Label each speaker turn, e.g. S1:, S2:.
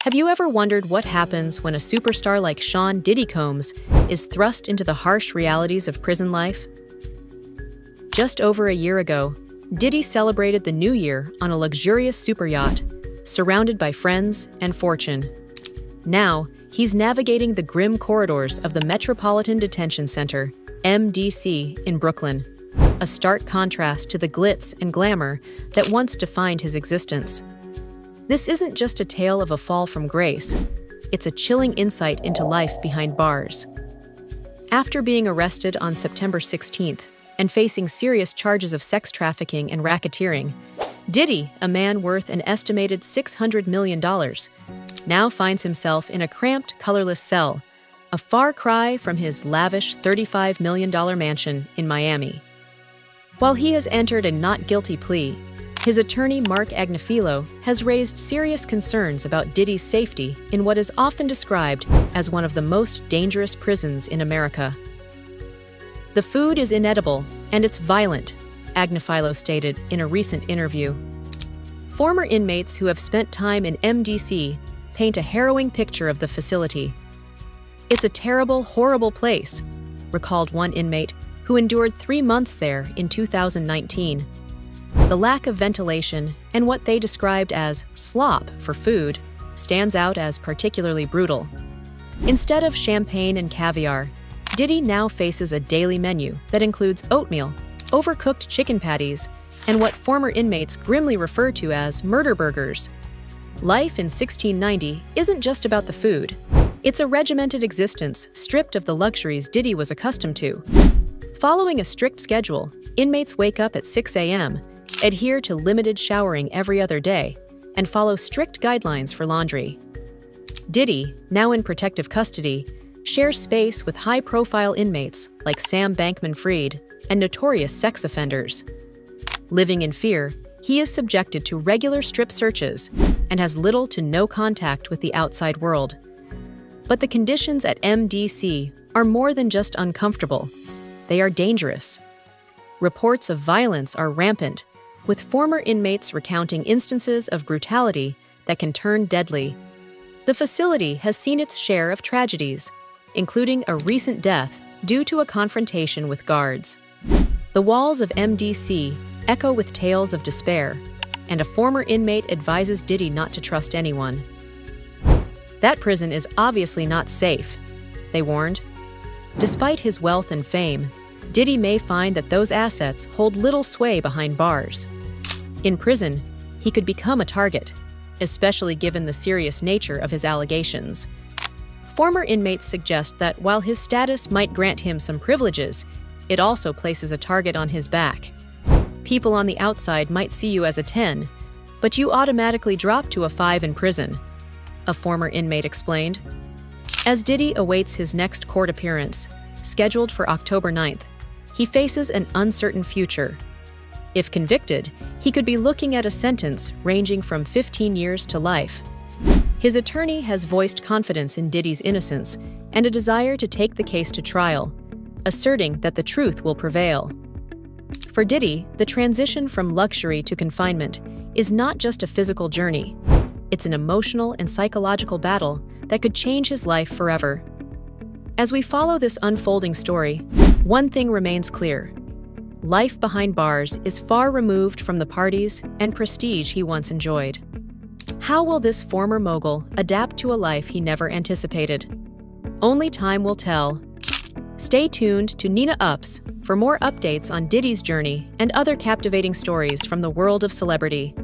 S1: Have you ever wondered what happens when a superstar like Diddy Combs is thrust into the harsh realities of prison life? Just over a year ago, Diddy celebrated the new year on a luxurious super yacht, surrounded by friends and fortune. Now, he's navigating the grim corridors of the Metropolitan Detention Center, MDC, in Brooklyn, a stark contrast to the glitz and glamour that once defined his existence. This isn't just a tale of a fall from grace, it's a chilling insight into life behind bars. After being arrested on September 16th and facing serious charges of sex trafficking and racketeering, Diddy, a man worth an estimated $600 million, now finds himself in a cramped, colorless cell, a far cry from his lavish $35 million mansion in Miami. While he has entered a not guilty plea, his attorney Mark Agnifilo has raised serious concerns about Diddy's safety in what is often described as one of the most dangerous prisons in America. "The food is inedible, and it's violent," Agnifilo stated in a recent interview. Former inmates who have spent time in MDC paint a harrowing picture of the facility. "It's a terrible, horrible place," recalled one inmate who endured 3 months there in 2019. The lack of ventilation and what they described as slop for food stands out as particularly brutal. Instead of champagne and caviar, Diddy now faces a daily menu that includes oatmeal, overcooked chicken patties, and what former inmates grimly refer to as murder burgers. Life in 1690 isn't just about the food. It's a regimented existence stripped of the luxuries Diddy was accustomed to. Following a strict schedule, inmates wake up at 6 a.m., adhere to limited showering every other day, and follow strict guidelines for laundry. Diddy, now in protective custody, shares space with high-profile inmates like Sam Bankman-Fried and notorious sex offenders. Living in fear, he is subjected to regular strip searches and has little to no contact with the outside world. But the conditions at MDC are more than just uncomfortable. They are dangerous. Reports of violence are rampant, with former inmates recounting instances of brutality that can turn deadly. The facility has seen its share of tragedies, including a recent death due to a confrontation with guards. The walls of MDC echo with tales of despair, and a former inmate advises Diddy not to trust anyone. "That prison is obviously not safe," they warned. Despite his wealth and fame, Diddy may find that those assets hold little sway behind bars. In prison, he could become a target, especially given the serious nature of his allegations. Former inmates suggest that while his status might grant him some privileges, it also places a target on his back. "People on the outside might see you as a 10, but you automatically drop to a 5 in prison," a former inmate explained. As Diddy awaits his next court appearance, scheduled for October 9th, he faces an uncertain future. If convicted, he could be looking at a sentence ranging from 15 years to life. His attorney has voiced confidence in Diddy's innocence and a desire to take the case to trial, asserting that the truth will prevail. For Diddy, the transition from luxury to confinement is not just a physical journey. It's an emotional and psychological battle that could change his life forever. As we follow this unfolding story, one thing remains clear. Life behind bars is far removed from the parties and prestige he once enjoyed. How will this former mogul adapt to a life he never anticipated? Only time will tell. Stay tuned to Nina Ups for more updates on Diddy's journey and other captivating stories from the world of celebrity.